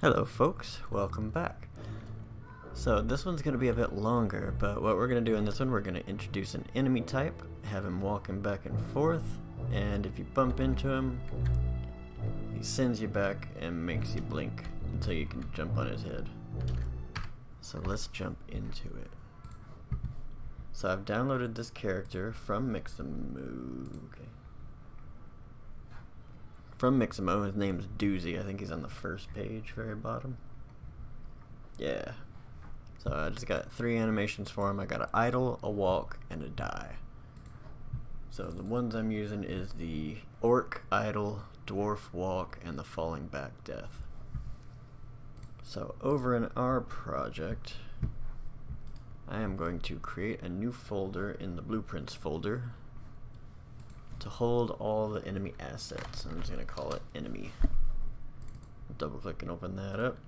Hello folks, welcome back. So this one's going to be a bit longer, but what we're going to do in this one, we're going to introduce an enemy type, have him walking back and forth, and if you bump into him, he sends you back and makes you blink until you can jump on his head. So let's jump into it. So I've downloaded this character from Mixamo. Okay. From Mixamo, his name's Doozy. I think he's on the first page, very bottom. Yeah. So I just got 3 animations for him. I got an idle, a walk, and a die. So the ones I'm using is the orc, idle, dwarf, walk, and the falling back death. So over in our project, I am going to create a new folder in the blueprints folder to hold all the enemy assets. I'm just going to call it enemy. Double click and open that up.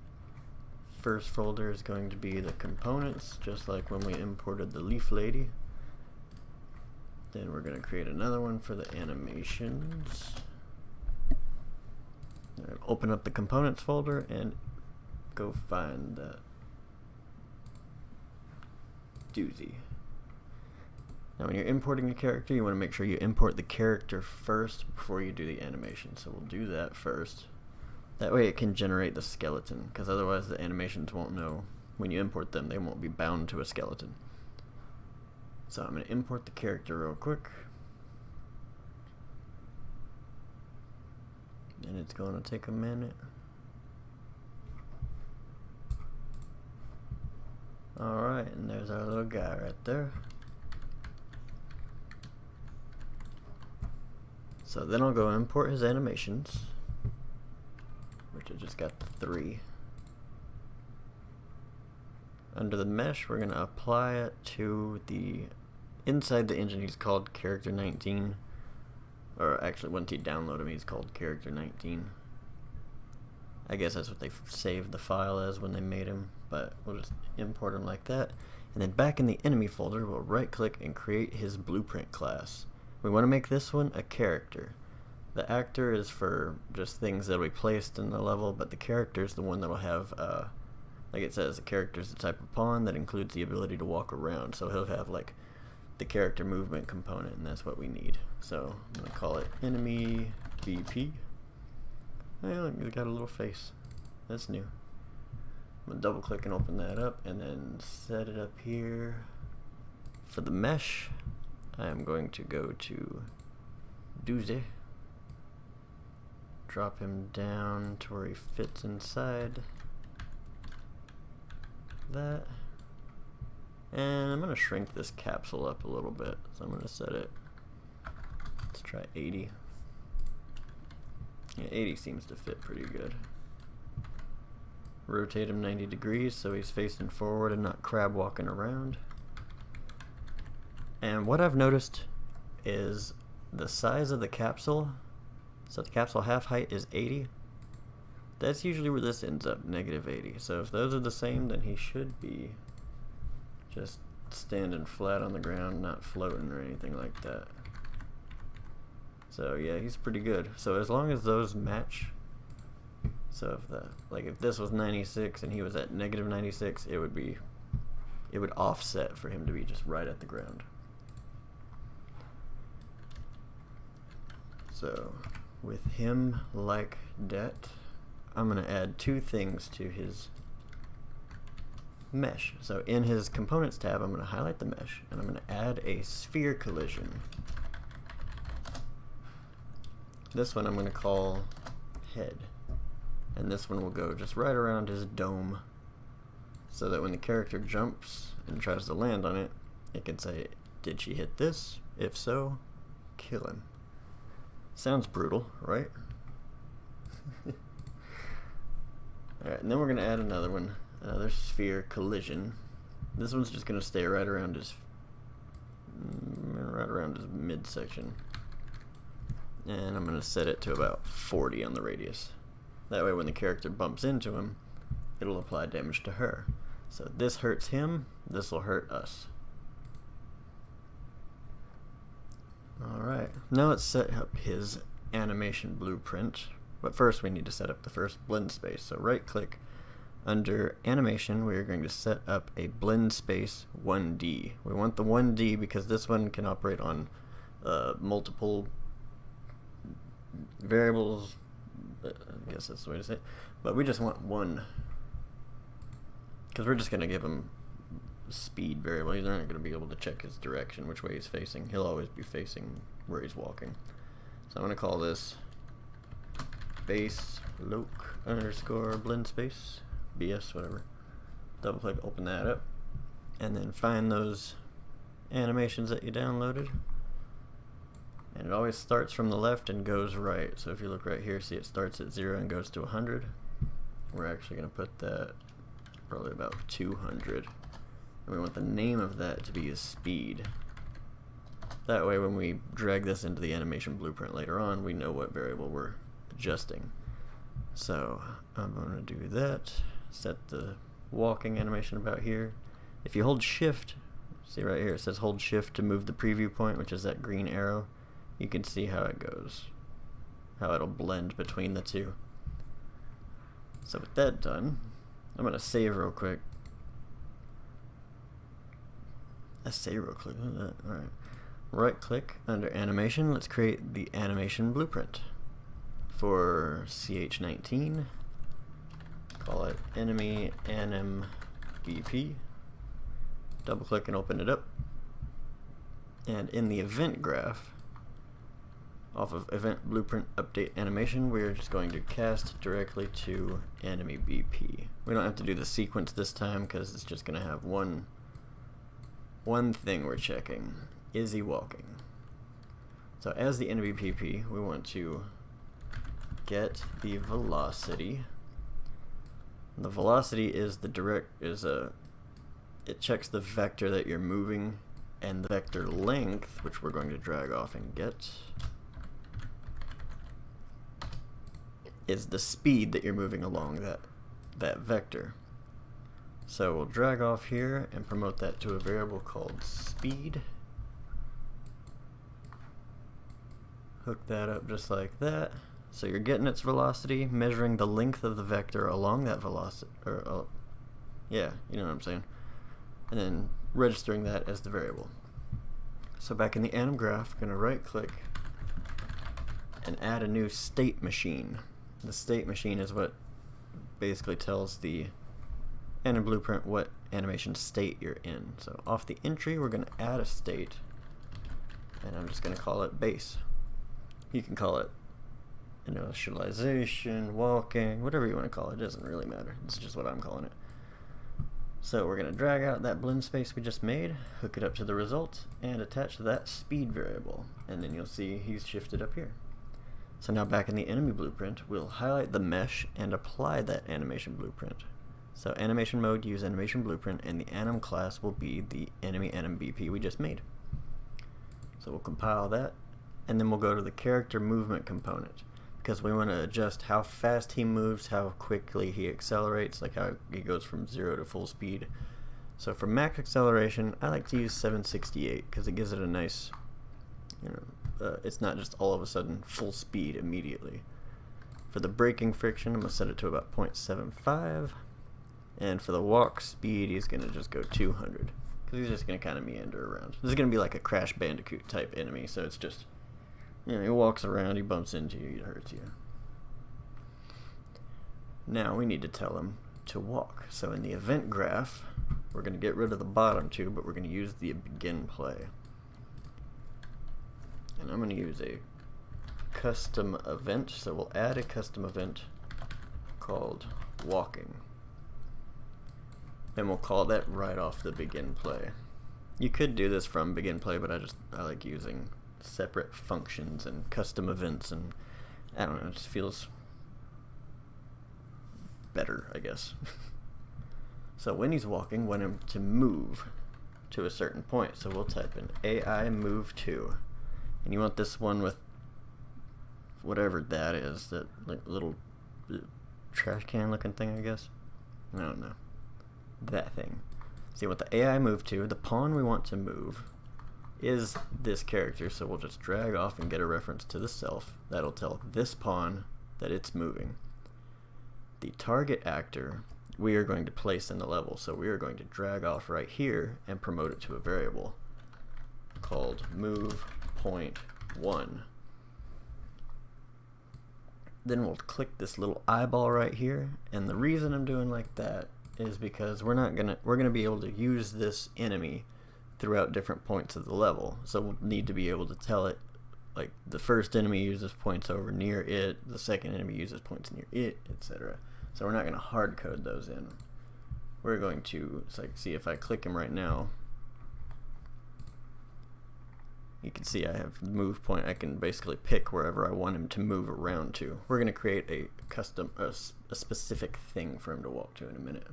First folder is going to be the components, just like when we imported the leaf lady. Then we're going to create another one for the animations. Open up the components folder and go find that Doozy. Now when you're importing a character, you want to make sure you import the character first before you do the animation. So we'll do that first. That way it can generate the skeleton, because otherwise the animations won't know. When you import them, they won't be bound to a skeleton. So I'm going to import the character real quick. And it's going to take a minute. Alright, and there's our little guy right there. So then I'll go import his animations, which I just got the 3. Under the mesh, we're going to apply it to the inside the engine. He's called character 19, or actually once you download him, he's called character 19. I guess that's what they saved the file as when they made him, but we'll just import him like that. And then back in the enemy folder, we'll right click and create his blueprint class. We want to make this one a character. The actor is for just things that we placed in the level, but the character is the one that will have, like it says, the character is the type of pawn that includes the ability to walk around. So he'll have like the character movement component, and that's what we need. So I'm going to call it enemy VP. Hey, look, it's got a little face. That's new. I'm going to double click and open that up, and then set it up here. For the mesh, I am going to go to Doozy, drop him down to where he fits inside that, and I'm going to shrink this capsule up a little bit, so I'm going to set it, let's try 80. Yeah, 80 seems to fit pretty good. Rotate him 90 degrees so he's facing forward and not crab walking around. And what I've noticed is the size of the capsule, so the capsule half height is 80. That's usually where this ends up, -80. So if those are the same, then he should be just standing flat on the ground, not floating or anything like that. So yeah, he's pretty good. So as long as those match, so if this was 96 and he was at -96, it would offset for him to be just right at the ground. So with him like that, I'm going to add 2 things to his mesh. So in his components tab, I'm going to highlight the mesh, and I'm going to add a sphere collision. This one I'm going to call head, and this one will go just right around his dome, so that when the character jumps and tries to land on it, it can say, did she hit this? If so, kill him. Sounds brutal, right? Alright, and then we're going to add another one, another sphere collision. This one's just going to stay right around his midsection. And I'm going to set it to about 40 on the radius. That way when the character bumps into him, it'll apply damage to her. So this hurts him, this will hurt us. Alright, now let's set up his animation blueprint. But first we need to set up the first blend space. So right click, Under animation, we are going to set up a blend space 1D. We want the 1D because this one can operate on multiple variables. I guess that's the way to say it. But we just want one, because we're just going to give him speed variable. He's not going to be able to check his direction, which way he's facing. He'll always be facing where he's walking. So I'm going to call this base loc underscore blend space, BS, whatever. Double click, open that up, and then find those animations that you downloaded. And it always starts from the left and goes right. So if you look right here, see it starts at 0 and goes to 100. We're actually going to put that probably about 200. And we want the name of that to be a speed. That way when we drag this into the animation blueprint later on, we know what variable we're adjusting. So I'm going to do that. Set the walking animation about here. If you hold shift, see right here it says hold shift to move the preview point, which is that green arrow. You can see how it goes, how it'll blend between the two. So with that done, I'm going to save real quick. Let's save real quick. Alright. Right click under animation. Let's create the animation blueprint for CH19. Call it enemy anim BP. Double click and open it up. And in the event graph, off of event blueprint update animation, we're just going to cast directly to enemy BP. We don't have to do the sequence this time because it's just going to have one thing we're checking. Is he walking? So as the enemy BP, we want to get the velocity. The velocity is it checks the vector that you're moving, and the vector length, which we're going to drag off and get, is the speed that you're moving along that vector. So we'll drag off here and promote that to a variable called speed. Hook that up just like that. So you're getting its velocity, measuring the length of the vector along that velocity, yeah, you know what I'm saying, and then registering that as the variable. So back in the anim graph, I'm going to right click and add a new state machine. The state machine is what basically tells the anim blueprint what animation state you're in. So off the entry, we're going to add a state, and I'm just going to call it base. You can call it initialization, walking, whatever you want to call it. It doesn't really matter. It's just what I'm calling it. So we're going to drag out that blend space we just made, hook it up to the result, and attach that speed variable. And then you'll see he's shifted up here. So now back in the enemy blueprint, we'll highlight the mesh and apply that animation blueprint. So animation mode, use animation blueprint, and the anim class will be the enemy anim BP we just made. So we'll compile that, and then we'll go to the character movement component, because we want to adjust how fast he moves, how quickly he accelerates, like how he goes from 0 to full speed. So for max acceleration, I like to use 768 because it gives it a nice, it's not just all of a sudden full speed immediately. For the braking friction, I'm going to set it to about 0.75. And for the walk speed, he's going to just go 200, because he's just going to kind of meander around. This is going to be like a Crash Bandicoot type enemy, so it's just, he walks around, he bumps into you, he hurts you. Now we need to tell him to walk. So in the event graph, we're going to get rid of the bottom two, but we're going to use the begin play. And I'm going to use a custom event, so we'll add a custom event called walking. And we'll call that right off the begin play. You could do this from begin play, but I like using separate functions and custom events, and I don't know, it just feels better, I guess. So when he's walking, we want him to move to a certain point. So we'll type in AI move to, and you want this one with whatever that is, that like little trash can looking thing, I guess. I don't know. That thing. See what the AI move to, the pawn we want to move is this character, so we'll just drag off and get a reference to the self. That'll tell this pawn that it's moving. The target actor we are going to place in the level. So we are going to drag off right here and promote it to a variable called move point 1. Then we'll click this little eyeball right here, and the reason I'm doing like that is because we're gonna be able to use this enemy throughout different points of the level. So we'll need to be able to tell it, like, the first enemy uses points over near it, the second enemy uses points near it, etc. So we're not going to hard code those in. We're going to, so I can see if I click him right now, you can see I have move point. I can basically pick wherever I want him to move around to. We're going to create a custom, a specific thing for him to walk to in a minute.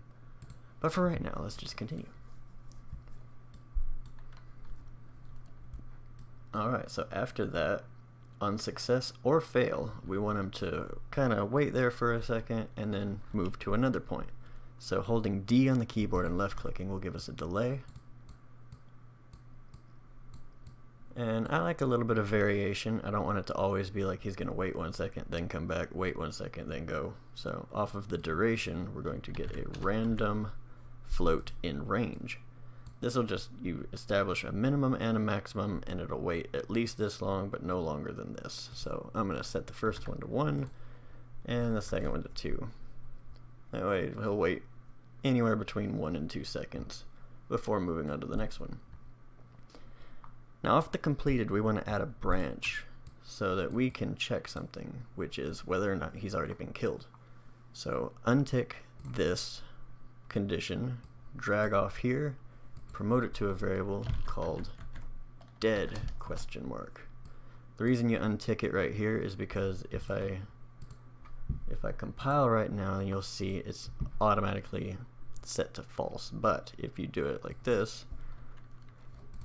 But for right now, let's just continue. Alright, so after that, on success or fail, we want him to kind of wait there for a second and then move to another point. So holding D on the keyboard and left clicking will give us a delay. And I like a little bit of variation. I don't want it to always be like he's going to wait 1 second, then come back, wait 1 second, then go. So off of the duration, we're going to get a random float in range. This will just, you establish a minimum and a maximum, and it'll wait at least this long, but no longer than this. So I'm going to set the first one to 1, and the second one to 2. That way he'll wait anywhere between 1 and 2 seconds before moving on to the next one. Now off the completed, we want to add a branch so that we can check something, which is whether or not he's already been killed. So untick this condition, drag off here, promote it to a variable called dead ? The reason you untick it right here is because if I compile right now, you'll see it's automatically set to false. But if you do it like this,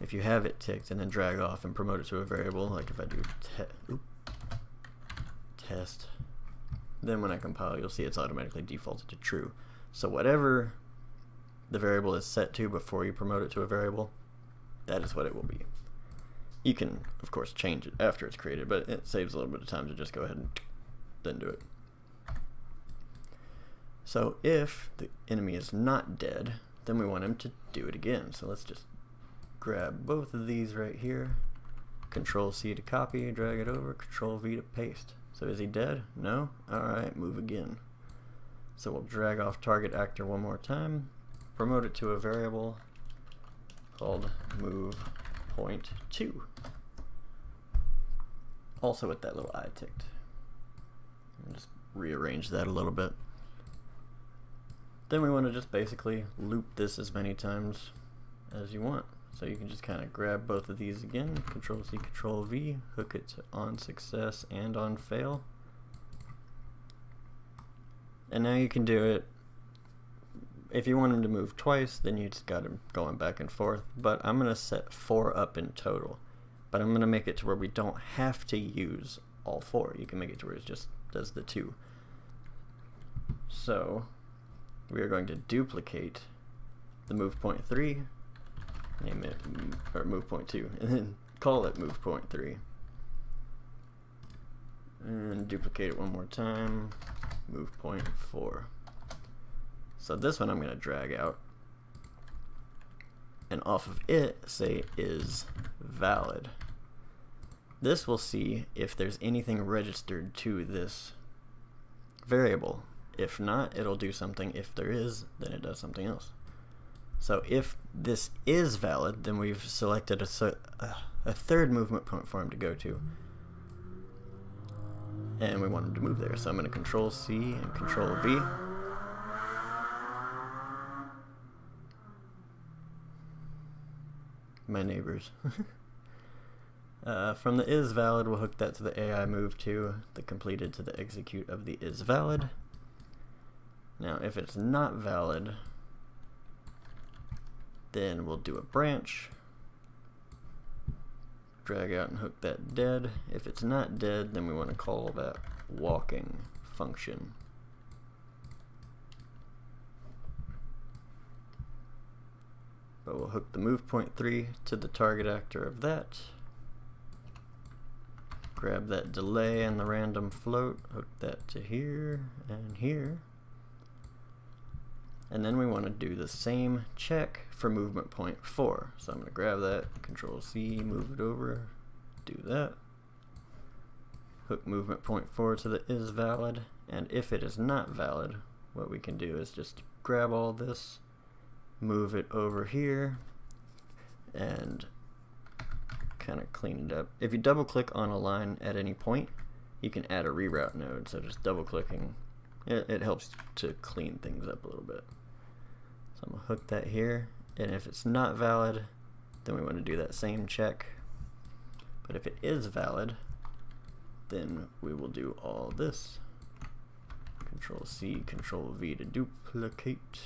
if you have it ticked and then drag off and promote it to a variable, like if I do test, then when I compile, you'll see it's automatically defaulted to true. So whatever the variable is set to before you promote it to a variable, that is what it will be. You can, of course, change it after it's created, but it saves a little bit of time to just go ahead and then do it. So if the enemy is not dead, then we want him to do it again. So let's just grab both of these right here, Control C to copy, drag it over, Control V to paste. So is he dead? No? Alright, move again. So we'll drag off target actor one more time, promote it to a variable called move point 2. Also with that little eye ticked. I'll just rearrange that a little bit. Then we want to just basically loop this as many times as you want. So you can just kind of grab both of these again, Control C, Control V, hook it to on success and on fail. And now you can do it. If you want him to move twice, then you just got him going back and forth. But I'm going to set 4 up in total. But I'm going to make it to where we don't have to use all 4. You can make it to where it just does the 2. So we are going to duplicate the move point 3, name it, or move point 2, and then call it move point 3. And duplicate it one more time, move point 4. So this one I'm going to drag out, and off of it say is valid. This will see if there's anything registered to this variable. If not, it'll do something. If there is, then it does something else. So if this is valid, then we've selected a third movement point for him to go to. And we want him to move there. So I'm going to Control C and Control V. My neighbors. From the is valid, we'll hook that to the AI move to, the completed to the execute of the is valid. Now if it's not valid, then we'll do a branch, drag out and hook that dead. If it's not dead, then we want to call that walking function. But we'll hook the move point 3 to the target actor of that. Grab that delay and the random float, hook that to here and here. And then we want to do the same check for movement point 4. So I'm going to grab that, Control C, move it over, do that. Hook movement point 4 to the is valid, and if it is not valid, what we can do is just grab all this, move it over here, and kind of clean it up. If you double click on a line at any point, you can add a reroute node, so just double clicking, it helps to clean things up a little bit. So I'm going to hook that here, and if it's not valid, then we want to do that same check. But if it is valid, then we will do all this. Control C, Control V to duplicate.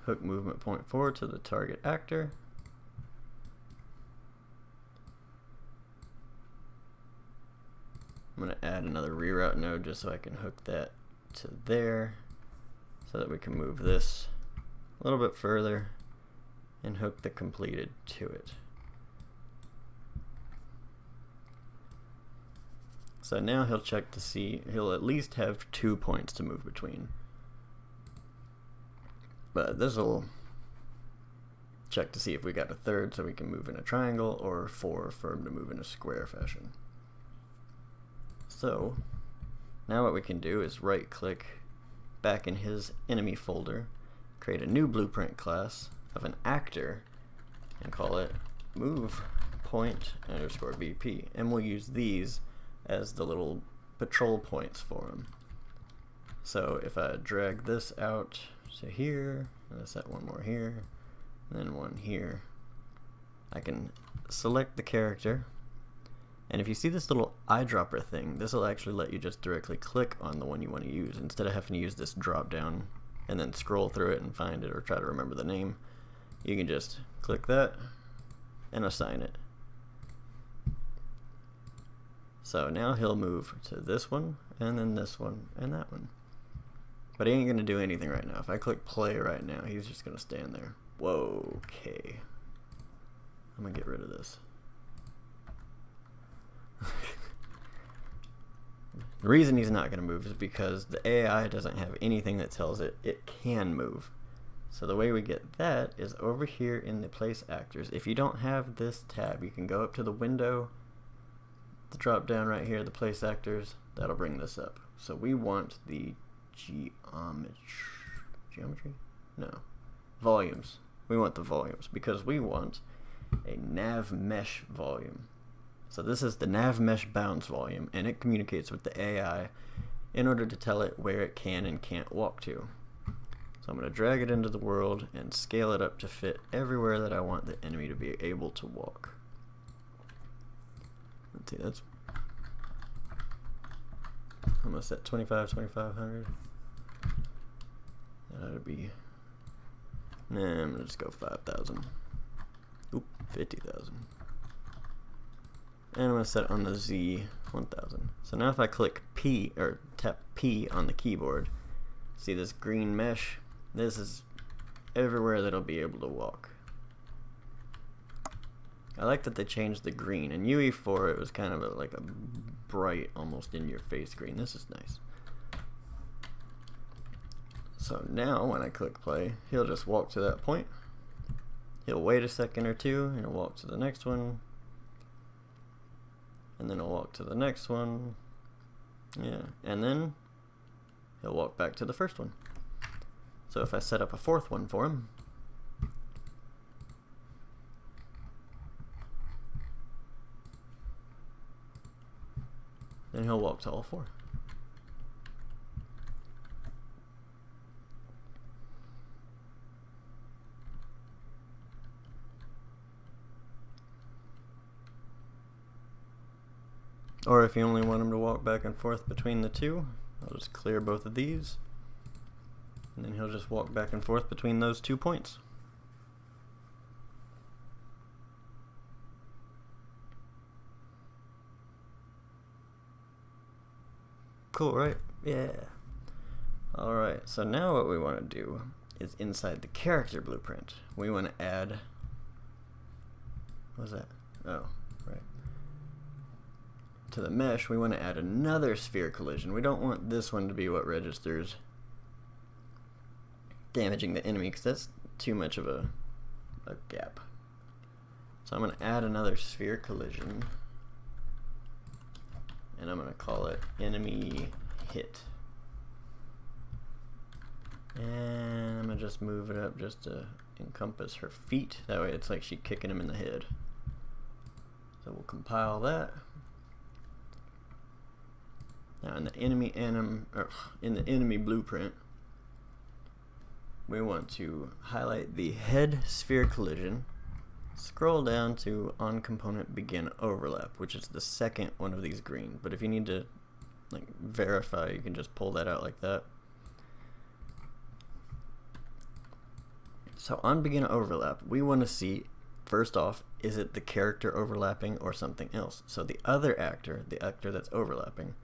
Hook movement point 4 to the target actor. I'm going to add another reroute node just so I can hook that to there, so that we can move this a little bit further and hook the completed to it. So now he'll check to see, he'll at least have 2 points to move between. But this will check to see if we got a third so we can move in a triangle, or 4 for him to move in a square fashion. So now what we can do is right click back in his enemy folder, create a new blueprint class of an actor, and call it move point underscore BP, and we'll use these as the little patrol points for him. So if I drag this out to here, and I set one more here, and then one here, I can select the character, and if you see this little eyedropper thing, this will actually let you just directly click on the one you want to use instead of having to use this drop down and then scroll through it and find it or try to remember the name. You can just click that and assign it. So now he'll move to this one, and then this one, and that one. But he ain't going to do anything right now. If I click play right now, he's just going to stand there. Whoa, okay. I'm going to get rid of this. The reason he's not going to move is because the AI doesn't have anything that tells it it can move. So the way we get that is over here in the place actors. If you don't have this tab, you can go up to the window, the drop down right here, the place actors, that'll bring this up. So we want the geometry? No. Volumes. We want the volumes because we want a Nav Mesh Volume. So this is the Nav Mesh Bounds Volume, and it communicates with the AI in order to tell it where it can and can't walk to. So I'm going to drag it into the world and scale it up to fit everywhere that I want the enemy to be able to walk. Let's see, that's, I'm going to set 2500. That ought to be, nah, I'm going to just go 5,000. Oop, 50,000. And I'm going to set it on the Z 1000. So now if I click P, or tap P on the keyboard, see this green mesh? This is everywhere that it'll be able to walk. I like that they changed the green. In UE4 it was kind of like a bright, almost in your face green. This is nice. So now when I click play, he'll just walk to that point. He'll wait a second or two, and he'll walk to the next one. And then he'll walk to the next one. Yeah, and then he'll walk back to the first one. So if I set up a fourth one for him, then he'll walk to all 4. Or if you only want him to walk back and forth between the two, I'll just clear both of these, and then he'll just walk back and forth between those 2 points. Cool, right? Yeah. Alright, so now what we want to do is inside the character blueprint, we want to add, what was that? Oh, right. To the mesh, we want to add another sphere collision. We don't want this one to be what registers damaging the enemy, because that's too much of a gap. So I'm going to add another sphere collision, and I'm going to call it enemy hit. And I'm going to just move it up just to encompass her feet. That way it's like she's kicking him in the head. So we'll compile that. Now in the enemy blueprint, we want to highlight the head sphere collision, scroll down to on component begin overlap, which is the second one of these green. But if you need to like verify, you can just pull that out like that. So on begin overlap, we want to see, first off, is it the character overlapping or something else? So the other actor, the actor that's overlapping,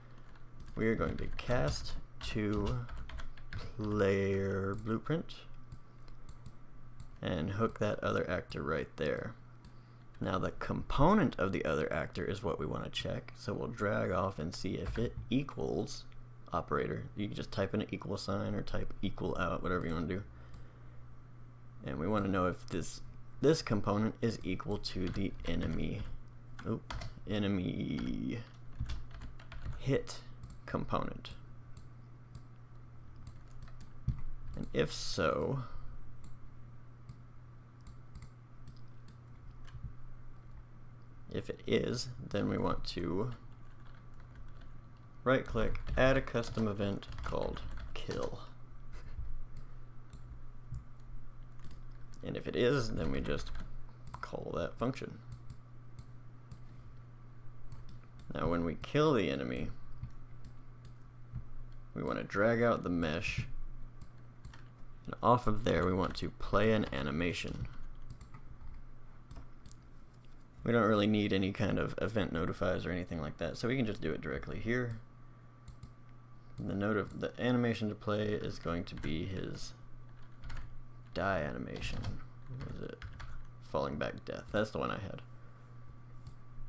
we are going to cast to player blueprint and hook that other actor right there. Now the component of the other actor is what we want to check, so we'll drag off and see if it equals operator. You can just type in an equal sign or type equal out, whatever you want to do. And we want to know if this component is equal to the enemy hit component. And if so, if it is, then we want to right click, add a custom event called kill. And if it is, then we just call that function. Now when we kill the enemy, we want to drag out the mesh, and off of there we want to play an animation. We don't really need any kind of event notifies or anything like that, so we can just do it directly here. And the animation to play is going to be his die animation. What is it? Falling back death. That's the one I had.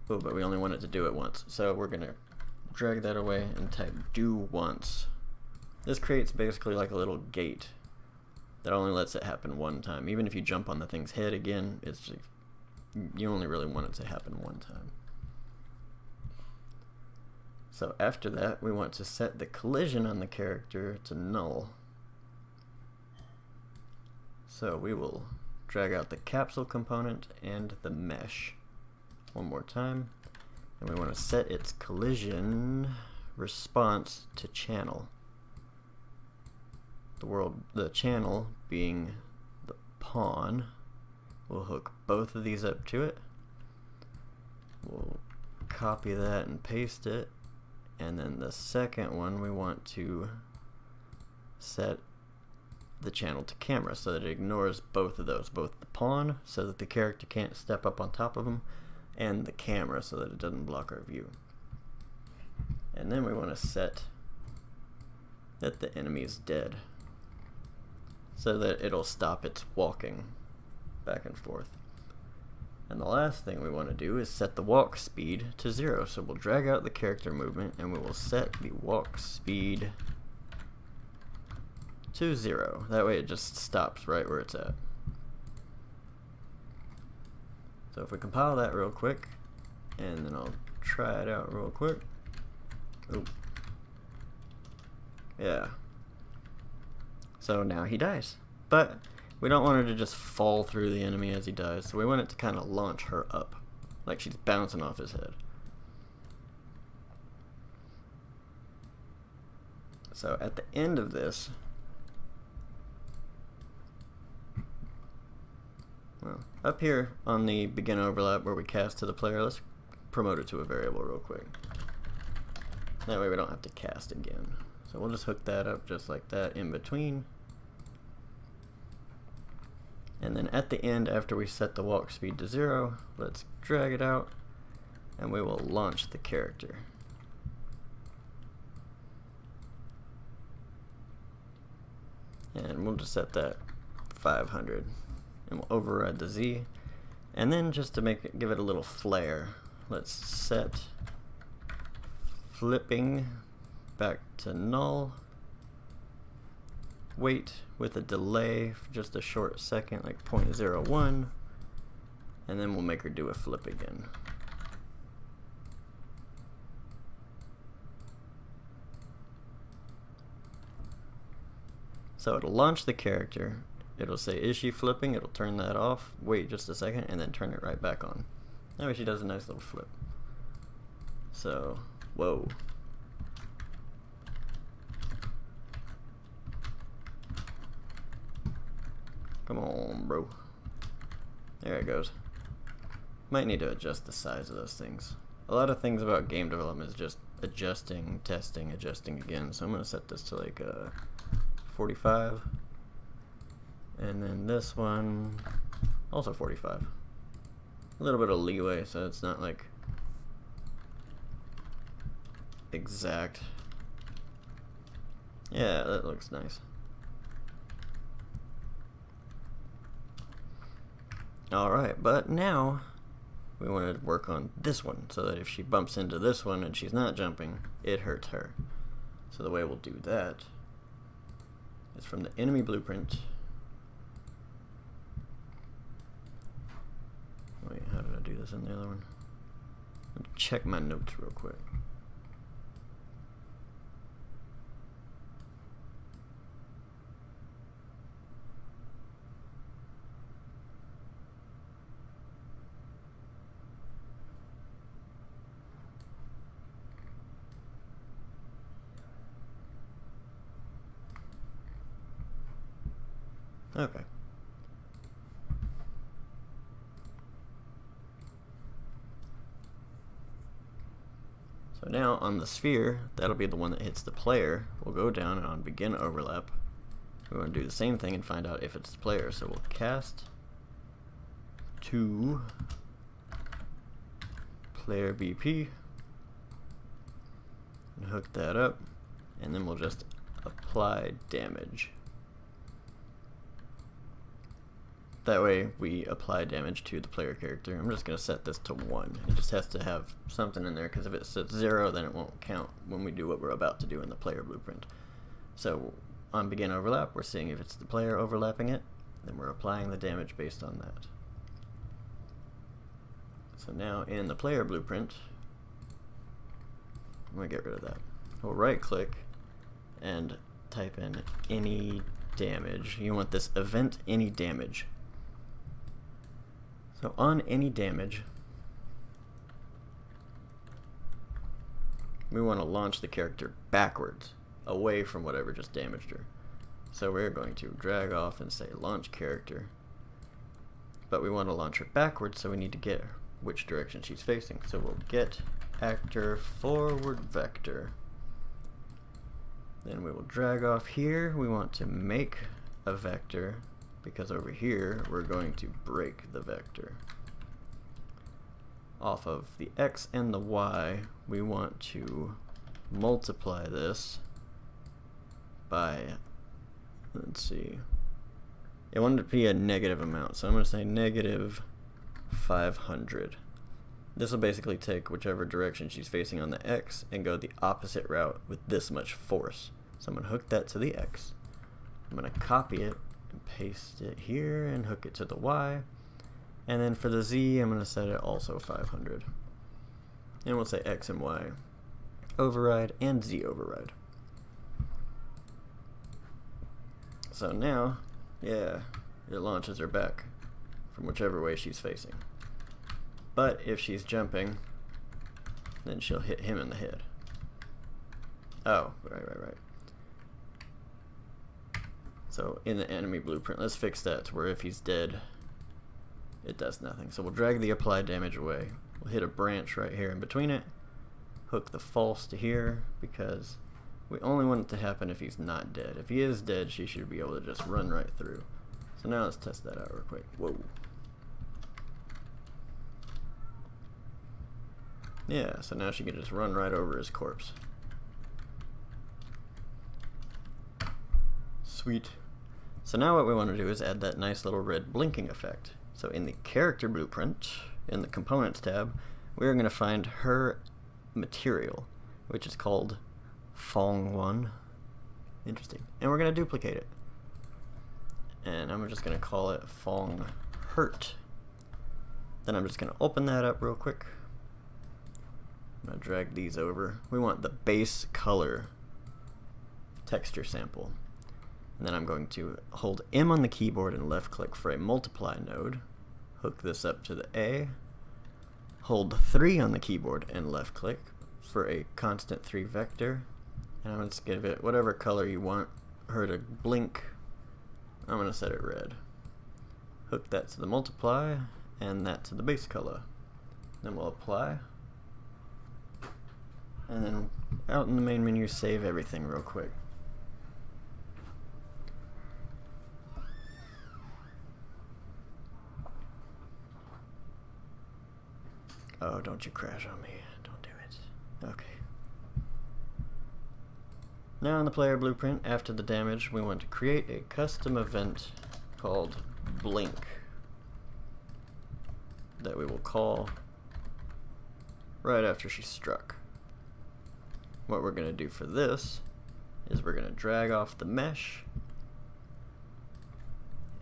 Oh, but we only want it to do it once. So we're going to drag that away and type do once. This creates basically like a little gate that only lets it happen one time. Even if you jump on the thing's head again, it's just, you only really want it to happen one time. So after that, we want to set the collision on the character to null. So we will drag out the capsule component and the mesh one more time, and we want to set its collision response to channel. The channel being the pawn. We'll hook both of these up to it. We'll copy that and paste it, and then the second one we want to set the channel to camera so that it ignores both of those, both the pawn so that the character can't step up on top of him, and the camera so that it doesn't block our view. And then we want to set that the enemy is dead so that it'll stop its walking back and forth. And the last thing we want to do is set the walk speed to 0. So we'll drag out the character movement and we will set the walk speed to 0. That way it just stops right where it's at. So if we compile that real quick, and then I'll try it out real quick. Oop. Yeah. So now he dies. But we don't want her to just fall through the enemy as he dies, so we want it to kind of launch her up, like she's bouncing off his head. So at the end of this, well, up here on the begin overlap where we cast to the player, let's promote it to a variable real quick. That way we don't have to cast again. So we'll just hook that up just like that in between. And then at the end, after we set the walk speed to 0, let's drag it out and we will launch the character. And we'll just set that 500 and we'll override the Z. And then just to make it, give it a little flair, let's set flipping back to null wait with a delay for just a short second, like 0.01, and then we'll make her do a flip again. So it'll launch the character, it'll say, is she flipping? It'll turn that off, wait just a second, and then turn it right back on. That way she does a nice little flip. So, whoa. Come on, bro. There it goes. Might need to adjust the size of those things. A lot of things about game development is just adjusting, testing, adjusting again. So I'm going to set this to like 45. And then this one, also 45. A little bit of leeway so it's not like exact. Yeah, that looks nice. Alright, but now we want to work on this one so that if she bumps into this one and she's not jumping, it hurts her. So the way we'll do that is from the enemy blueprint. Wait, how did I do this in the other one? Let's check my notes real quick. Okay. So now on the sphere, that'll be the one that hits the player. We'll go down and on begin overlap, we want to do the same thing and find out if it's the player. So we'll cast to player BP and hook that up, and then we'll just apply damage. That way we apply damage to the player character. I'm just going to set this to 1. It just has to have something in there, because if it sets 0 then it won't count when we do what we're about to do in the player blueprint. So on begin overlap, we're seeing if it's the player overlapping it, then we're applying the damage based on that. So now in the player blueprint, I'm going to get rid of that. We'll right click and type in any damage. You want this event any damage. So on any damage, we want to launch the character backwards, away from whatever just damaged her. So we're going to drag off and say launch character, but we want to launch her backwards, so we need to get which direction she's facing. So we'll get actor forward vector. Then we will drag off here. We want to make a vector, because over here we're going to break the vector. Off of the X and the Y, we want to multiply this by, let's see, I want it to be a negative amount, so I'm going to say negative 500. This will basically take whichever direction she's facing on the X and go the opposite route with this much force. So I'm going to hook that to the X. I'm going to copy it and paste it here and hook it to the Y. And then for the Z, I'm going to set it also 500. And we'll say X and Y override and Z override. So now, yeah, it launches her back from whichever way she's facing. But if she's jumping, then she'll hit him in the head. Oh, right. So in the enemy blueprint, let's fix that to where if he's dead, it does nothing. So we'll drag the applied damage away. We'll hit a branch right here in between it, hook the false to here, because we only want it to happen if he's not dead. If he is dead, she should be able to just run right through. So now let's test that out real quick. Whoa. Yeah, so now she can just run right over his corpse. Sweet. So now what we want to do is add that nice little red blinking effect. So in the character blueprint, in the components tab, we're going to find her material, which is called Fong1. Interesting. And we're going to duplicate it. and I'm just going to call it Fong Hurt. Then I'm just going to open that up real quick. I'm going to drag these over. We want the base color texture sample. And then I'm going to hold M on the keyboard and left click for a multiply node. Hook this up to the A. Hold 3 on the keyboard and left click for a constant 3 vector. And I'm going to give it whatever color you want her to blink. I'm going to set it red. Hook that to the multiply and that to the base color. Then we'll apply. And then out in the main menu, save everything real quick. Oh, don't you crash on me. Don't do it. Okay. Now in the player blueprint, after the damage, we want to create a custom event called Blink that we will call right after she's struck. What we're going to do for this is we're going to drag off the mesh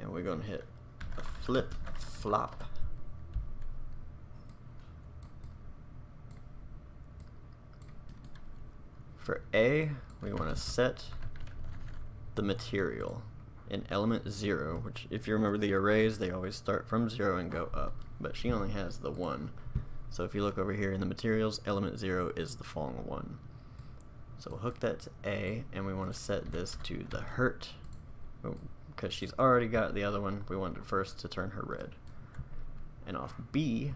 and we're going to hit a flip flop. For A, we want to set the material in element 0, which if you remember the arrays, they always start from 0 and go up, but she only has the 1. So if you look over here in the materials, element 0 is the Fong 1. So we'll hook that to A, and we want to set this to the hurt, because she's already got the other one. We want it first to turn her red. And off B,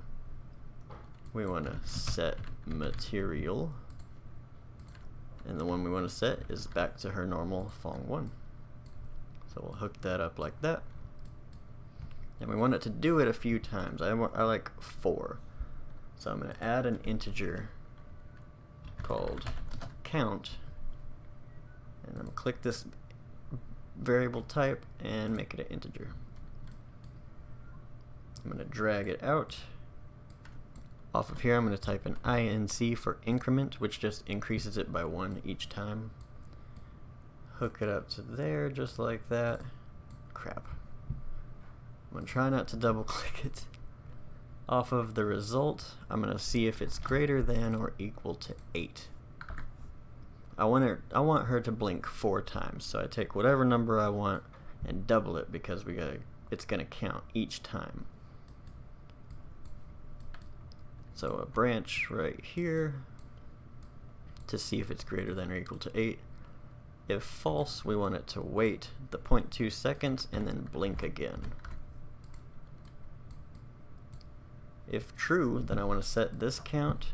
we want to set material, and the one we want to set is back to her normal Fong 1. So we'll hook that up like that. And we want it to do it a few times. I like 4. So I'm going to add an integer called count. And I'm going to click this variable type and make it an integer. I'm going to drag it out. Off of here, I'm going to type in INC for increment, which just increases it by 1 each time. Hook it up to there, just like that. Crap. I'm going to try not to double click it. Off of the result, I'm going to see if it's greater than or equal to 8. I want her to blink 4 times, so I take whatever number I want and double it because it's going to count each time. So a branch right here to see if it's greater than or equal to 8. If false, we want it to wait the 0.2 seconds and then blink again. If true, then I want to set this count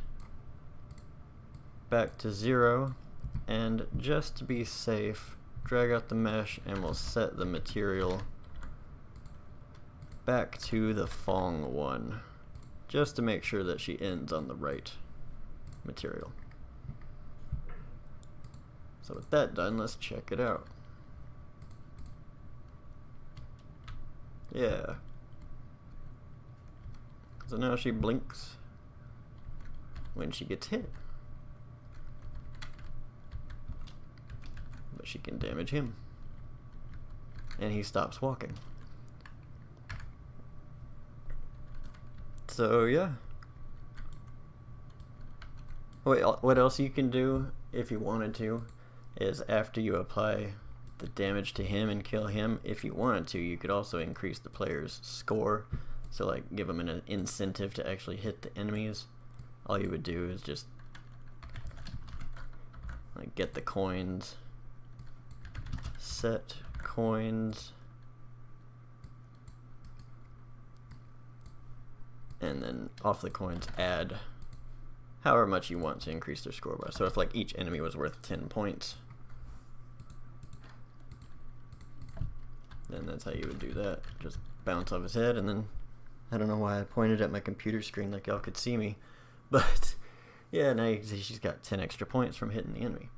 back to 0, and just to be safe, drag out the mesh and we'll set the material back to the Fong 1. Just to make sure that she ends on the right material. So with that done, let's check it out. Yeah. So now she blinks when she gets hit. But she can damage him. And he stops walking. So yeah. What else you can do if you wanted to is after you apply the damage to him and kill him, if you wanted to, you could also increase the player's score. So like give them an incentive to actually hit the enemies. All you would do is just like get the coins, set coins, and then off the coins add however much you want to increase their score by. So if like each enemy was worth 10 points, then that's how you would do that. Just bounce off his head, and then I don't know why I pointed at my computer screen like y'all could see me, but yeah, now you can see she's got 10 extra points from hitting the enemy.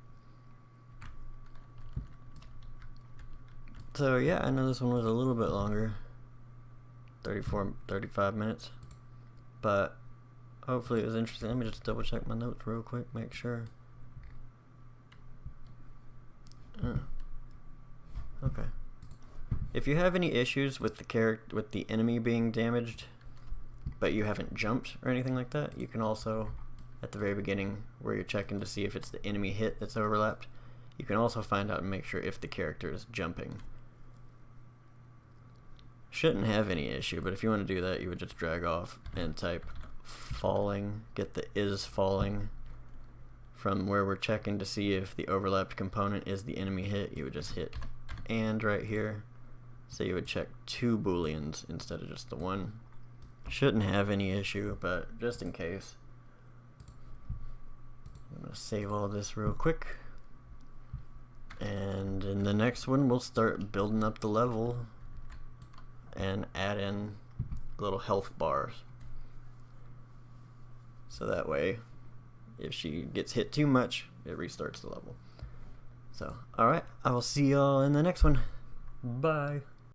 So yeah, I know this one was a little bit longer, 35 minutes, but hopefully it was interesting. Let me just double check my notes real quick, make sure. Okay. If you have any issues with the enemy being damaged, but you haven't jumped or anything like that, you can also, at the very beginning, where you're checking to see if it's the enemy hit that's overlapped, you can also find out and make sure if the character is jumping. Shouldn't have any issue, but if you want to do that, you would just drag off and type falling, get the is falling from where we're checking to see if the overlapped component is the enemy hit. You would just hit and right here, so you would check 2 booleans instead of just the one. Shouldn't have any issue, but just in case, I'm going to save all this real quick, and in the next one we'll start building up the level and add in little health bars, so that way if she gets hit too much, it restarts the level. So alright, I will see y'all in the next one. Bye.